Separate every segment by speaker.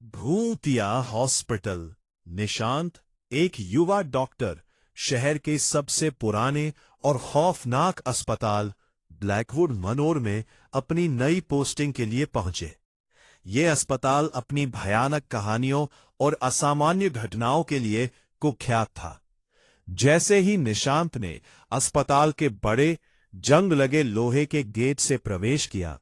Speaker 1: भूतिया हॉस्पिटल। निशांत, एक युवा डॉक्टर, शहर के सबसे पुराने और खौफनाक अस्पताल ब्लैकवुड मनोर में अपनी नई पोस्टिंग के लिए पहुंचे। ये अस्पताल अपनी भयानक कहानियों और असामान्य घटनाओं के लिए कुख्यात था। जैसे ही निशांत ने अस्पताल के बड़े जंग लगे लोहे के गेट से प्रवेश किया,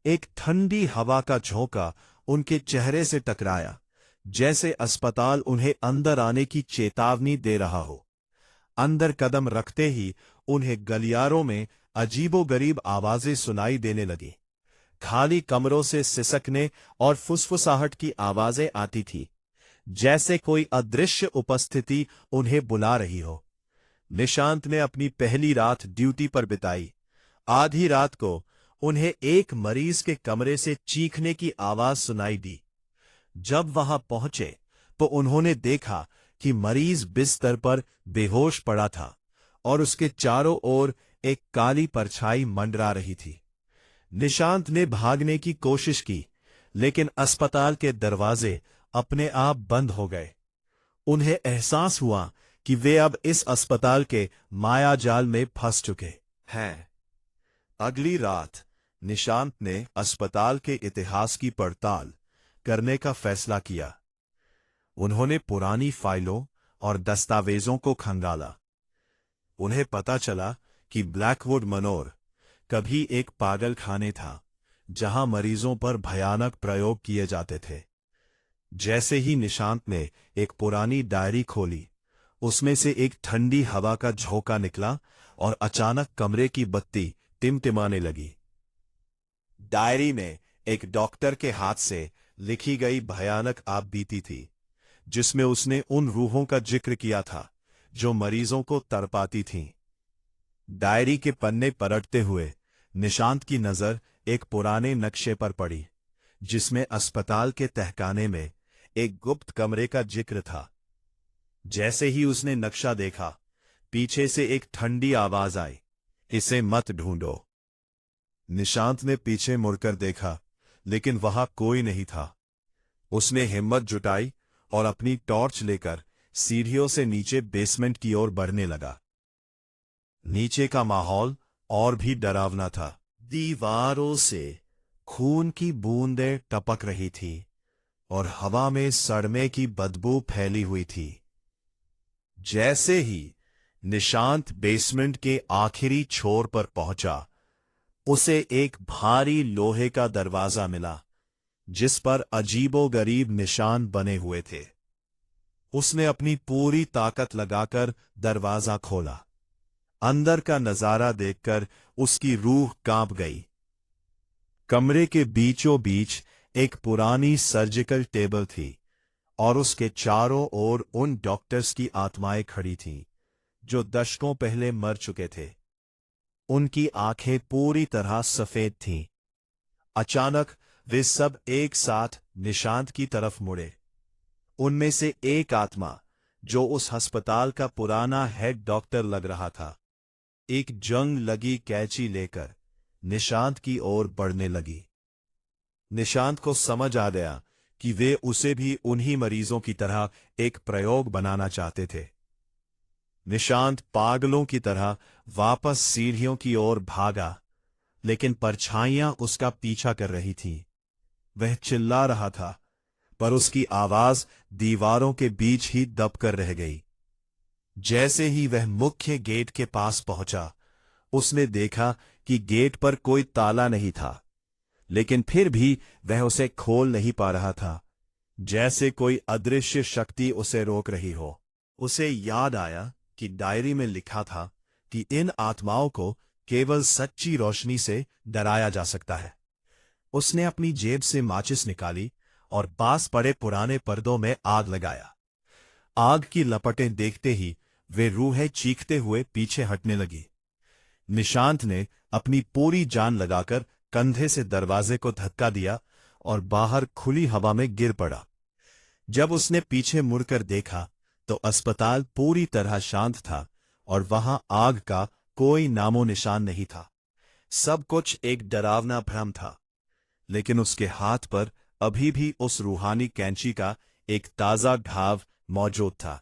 Speaker 1: एक ठंडी हवा का झोंका उनके चेहरे से टकराया, जैसे अस्पताल उन्हें अंदर आने की चेतावनी दे रहा हो। अंदर कदम रखते ही उन्हें गलियारों में अजीबोगरीब आवाजें सुनाई देने लगी। खाली कमरों से सिसकने और फुसफुसाहट की आवाजें आती थी, जैसे कोई अदृश्य उपस्थिति उन्हें बुला रही हो। निशांत ने अपनी पहली रात ड्यूटी पर बिताई। आधी रात को उन्हें एक मरीज के कमरे से चीखने की आवाज सुनाई दी। जब वहां पहुंचे तो उन्होंने देखा कि मरीज बिस्तर पर बेहोश पड़ा था और उसके चारों ओर एक काली परछाई मंडरा रही थी। निशांत ने भागने की कोशिश की, लेकिन अस्पताल के दरवाजे अपने आप बंद हो गए। उन्हें एहसास हुआ कि वे अब इस अस्पताल के मायाजाल में फंस चुके हैं। अगली रात निशांत ने अस्पताल के इतिहास की पड़ताल करने का फैसला किया। उन्होंने पुरानी फाइलों और दस्तावेजों को खंगाला। उन्हें पता चला कि ब्लैकवुड मनोर कभी एक पागल खाने था, जहां मरीजों पर भयानक प्रयोग किए जाते थे। जैसे ही निशांत ने एक पुरानी डायरी खोली, उसमें से एक ठंडी हवा का झोंका निकला और अचानक कमरे की बत्ती टिमटिमाने लगी। डायरी में एक डॉक्टर के हाथ से लिखी गई भयानक आप बीती थी, जिसमें उसने उन रूहों का जिक्र किया था जो मरीजों को तड़पाती थीं। डायरी के पन्ने पलटते हुए निशांत की नजर एक पुराने नक्शे पर पड़ी, जिसमें अस्पताल के तहखाने में एक गुप्त कमरे का जिक्र था। जैसे ही उसने नक्शा देखा, पीछे से एक ठंडी आवाज आई, इसे मत ढूंढो। निशांत ने पीछे मुड़कर देखा, लेकिन वहां कोई नहीं था। उसने हिम्मत जुटाई और अपनी टॉर्च लेकर सीढ़ियों से नीचे बेसमेंट की ओर बढ़ने लगा। नीचे का माहौल और भी डरावना था। दीवारों से खून की बूंदें टपक रही थी और हवा में सड़ने की बदबू फैली हुई थी। जैसे ही निशांत बेसमेंट के आखिरी छोर पर पहुंचा, उसे एक भारी लोहे का दरवाजा मिला, जिस पर अजीबोगरीब निशान बने हुए थे। उसने अपनी पूरी ताकत लगाकर दरवाजा खोला। अंदर का नजारा देखकर उसकी रूह कांप गई। कमरे के बीचों बीच एक पुरानी सर्जिकल टेबल थी और उसके चारों ओर उन डॉक्टर्स की आत्माएं खड़ी थीं, जो दशकों पहले मर चुके थे। उनकी आंखें पूरी तरह सफेद थीं। अचानक वे सब एक साथ निशांत की तरफ मुड़े। उनमें से एक आत्मा, जो उस अस्पताल का पुराना हेड डॉक्टर लग रहा था, एक जंग लगी कैंची लेकर निशांत की ओर बढ़ने लगी। निशांत को समझ आ गया कि वे उसे भी उन्हीं मरीजों की तरह एक प्रयोग बनाना चाहते थे। निशांत पागलों की तरह वापस सीढ़ियों की ओर भागा, लेकिन परछाइयां उसका पीछा कर रही थीं। वह चिल्ला रहा था, पर उसकी आवाज दीवारों के बीच ही दबकर रह गई। जैसे ही वह मुख्य गेट के पास पहुंचा, उसने देखा कि गेट पर कोई ताला नहीं था, लेकिन फिर भी वह उसे खोल नहीं पा रहा था, जैसे कोई अदृश्य शक्ति उसे रोक रही हो। उसे याद आया कि डायरी में लिखा था कि इन आत्माओं को केवल सच्ची रोशनी से डराया जा सकता है। उसने अपनी जेब से माचिस निकाली और पास पड़े पुराने पर्दों में आग लगाया। आग की लपटें देखते ही वे रूहें चीखते हुए पीछे हटने लगी। निशांत ने अपनी पूरी जान लगाकर कंधे से दरवाजे को धक्का दिया और बाहर खुली हवा में गिर पड़ा। जब उसने पीछे मुड़कर देखा तो अस्पताल पूरी तरह शांत था और वहां आग का कोई नामो निशान नहीं था। सब कुछ एक डरावना भ्रम था, लेकिन उसके हाथ पर अभी भी उस रूहानी कैंची का एक ताज़ा घाव मौजूद था।